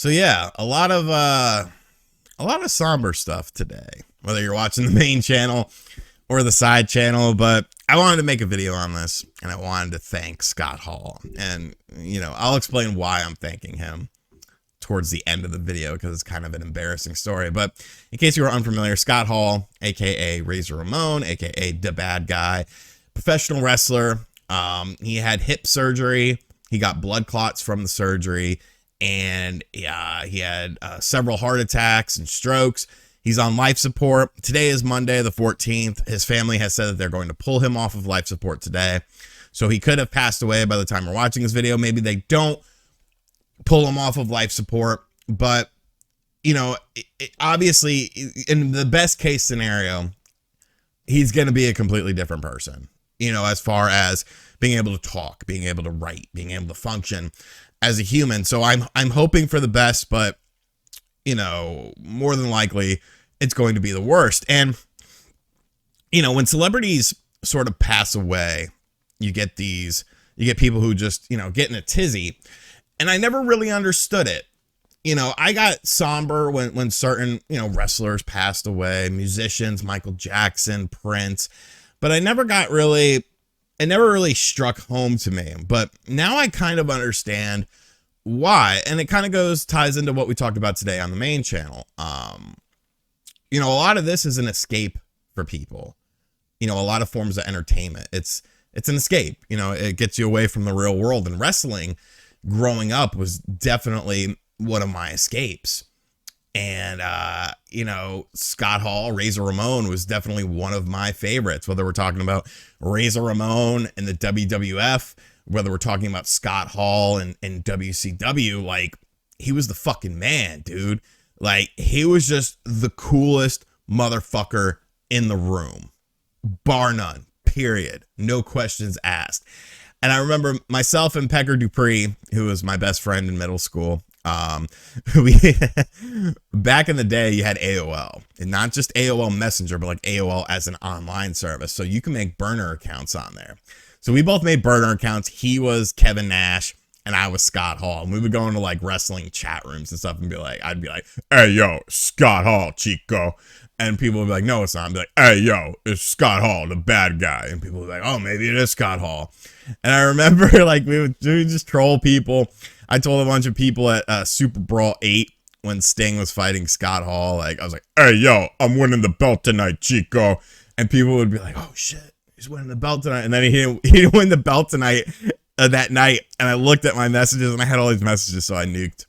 So yeah, a lot of somber stuff today, whether you're watching the main channel or the side channel, but I wanted to make a video on this and I wanted to thank Scott Hall. And, I'll explain why I'm thanking him towards the end of the video because it's kind of an embarrassing story. But in case you are unfamiliar, Scott Hall, aka Razor Ramon, aka the bad guy, professional wrestler. He had hip surgery. He got blood clots from the surgery, and he had several heart attacks and strokes. He's on life support. Today is Monday, the 14th. His family has said that they're going to pull him off of life support today. So he could have passed away by the time we're watching this video. Maybe they don't pull him off of life support, but obviously in the best case scenario, he's going to be a completely different person, as far as being able to talk, being able to write, being able to function as a human. So I'm hoping for the best, but more than likely it's going to be the worst. And when celebrities sort of pass away, you get people who just, get in a tizzy. And I never really understood it. I got somber when certain, wrestlers passed away, musicians, Michael Jackson, Prince, but it never really struck home to me. But now I kind of understand why. And it kind of ties into what we talked about today on the main channel. A lot of this is an escape for people, a lot of forms of entertainment. It's an escape, it gets you away from the real world. And wrestling growing up was definitely one of my escapes. And, Scott Hall, Razor Ramon was definitely one of my favorites, whether we're talking about Razor Ramon and the WWF, whether we're talking about Scott Hall and WCW, like he was the fucking man, dude. Like he was just the coolest motherfucker in the room, bar none, period. No questions asked. And I remember myself and Pecker Dupree, who was my best friend in middle school. We back in the day, you had AOL, and not just AOL Messenger, but like AOL as an online service. So you can make burner accounts on there. So we both made burner accounts. He was Kevin Nash and I was Scott Hall. And we would go into like wrestling chat rooms and stuff and I'd be like, hey, yo, Scott Hall, Chico. And people would be like, no, it's not. I'd be like, hey, yo, it's Scott Hall, the bad guy. And people would be like, oh, maybe it is Scott Hall. And I remember like we would just troll people. I told a bunch of people at Super Brawl 8 when Sting was fighting Scott Hall. Like I was like, hey, yo, I'm winning the belt tonight, Chico. And people would be like, oh, shit. He's winning the belt tonight. And then he didn't win the belt tonight that night. And I looked at my messages and I had all these messages. So I nuked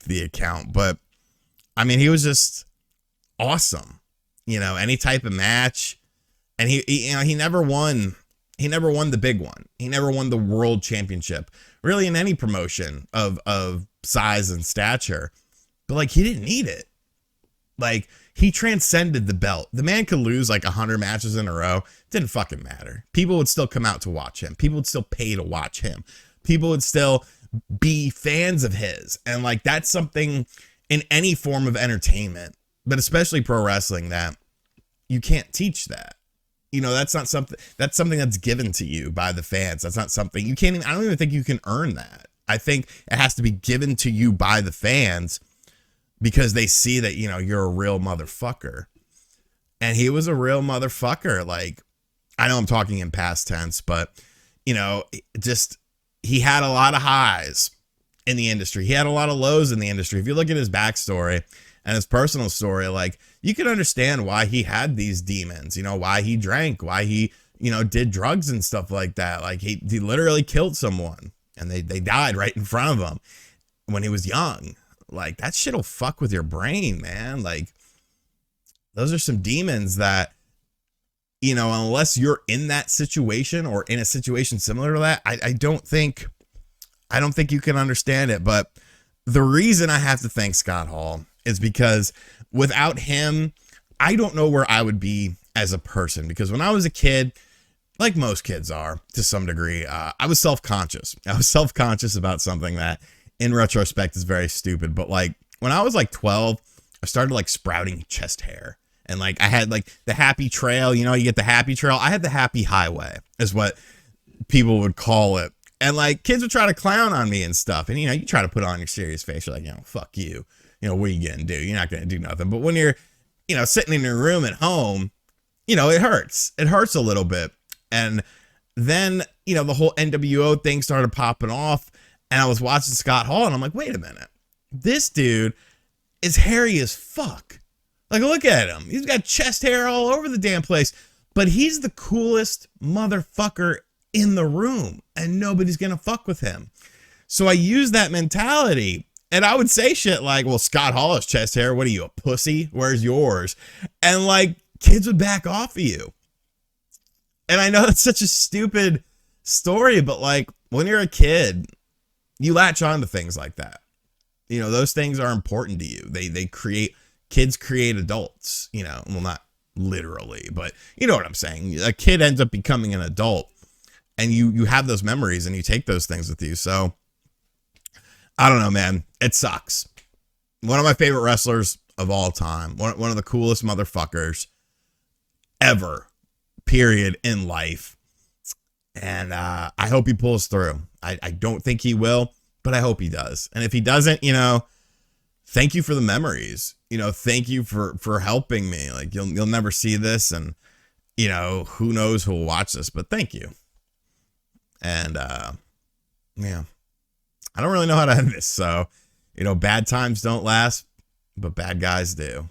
the account. But I mean, he was just awesome, any type of match. And he never won. He never won the big one. He never won the world championship really in any promotion of size and stature. But like, he didn't need it. Like, he transcended the belt. The man could lose like 100 matches in a row. Didn't fucking matter. People would still come out to watch him. People would still pay to watch him. People would still be fans of his. And like, that's something in any form of entertainment, but especially pro wrestling, that you can't teach that. That's something that's given to you by the fans. That's not something you can't even, I don't even think you can earn that. I think it has to be given to you by the fans because they see that, you're a real motherfucker. And he was a real motherfucker. Like, I know I'm talking in past tense, but, he had a lot of highs in the industry. He had a lot of lows in the industry. If you look at his backstory and his personal story, like, you can understand why he had these demons, why he drank, why he, did drugs and stuff like that. Like, he literally killed someone and they died right in front of him when he was young. Like, that shit'll fuck with your brain, man. Like, those are some demons that, unless you're in that situation or in a situation similar to that, I don't think you can understand it. But the reason I have to thank Scott Hall is because without him, I don't know where I would be as a person. Because when I was a kid, like most kids are to some degree, I was self-conscious. I was self-conscious about something that in retrospect is very stupid. But like when I was like 12, I started like sprouting chest hair. And like I had like the happy trail, you get the happy trail. I had the happy highway is what people would call it. And like kids would try to clown on me and stuff. And, you know, you try to put on your serious face. You're like, you know, fuck you. You know, what are you going to do? You're not going to do nothing. But when you're, you know, sitting in your room at home, you know, it hurts. It hurts a little bit. And then, you know, the whole NWO thing started popping off. And I was watching Scott Hall and I'm like, wait a minute. This dude is hairy as fuck. Like, look at him. He's got chest hair all over the damn place. But he's the coolest motherfucker in the room. And nobody's going to fuck with him. So I use that mentality. And I would say shit like, well, Scott Hall has chest hair. What are you, a pussy? Where's yours? And like, kids would back off of you. And I know that's such a stupid story, but like, when you're a kid, you latch on to things like that. You know, those things are important to you. They create, kids create adults, you know, well, not literally, but you know what I'm saying? A kid ends up becoming an adult and you have those memories and you take those things with you. So I don't know, man. It sucks. One of my favorite wrestlers of all time. One of the coolest motherfuckers ever, period, in life. And I hope he pulls through. I don't think he will, but I hope he does. And if he doesn't, you know, thank you for the memories. You know, thank you for helping me. Like you'll never see this, and you know, who knows who will watch this, but thank you. And yeah. I don't really know how to end this. So, you know, bad times don't last, but bad guys do.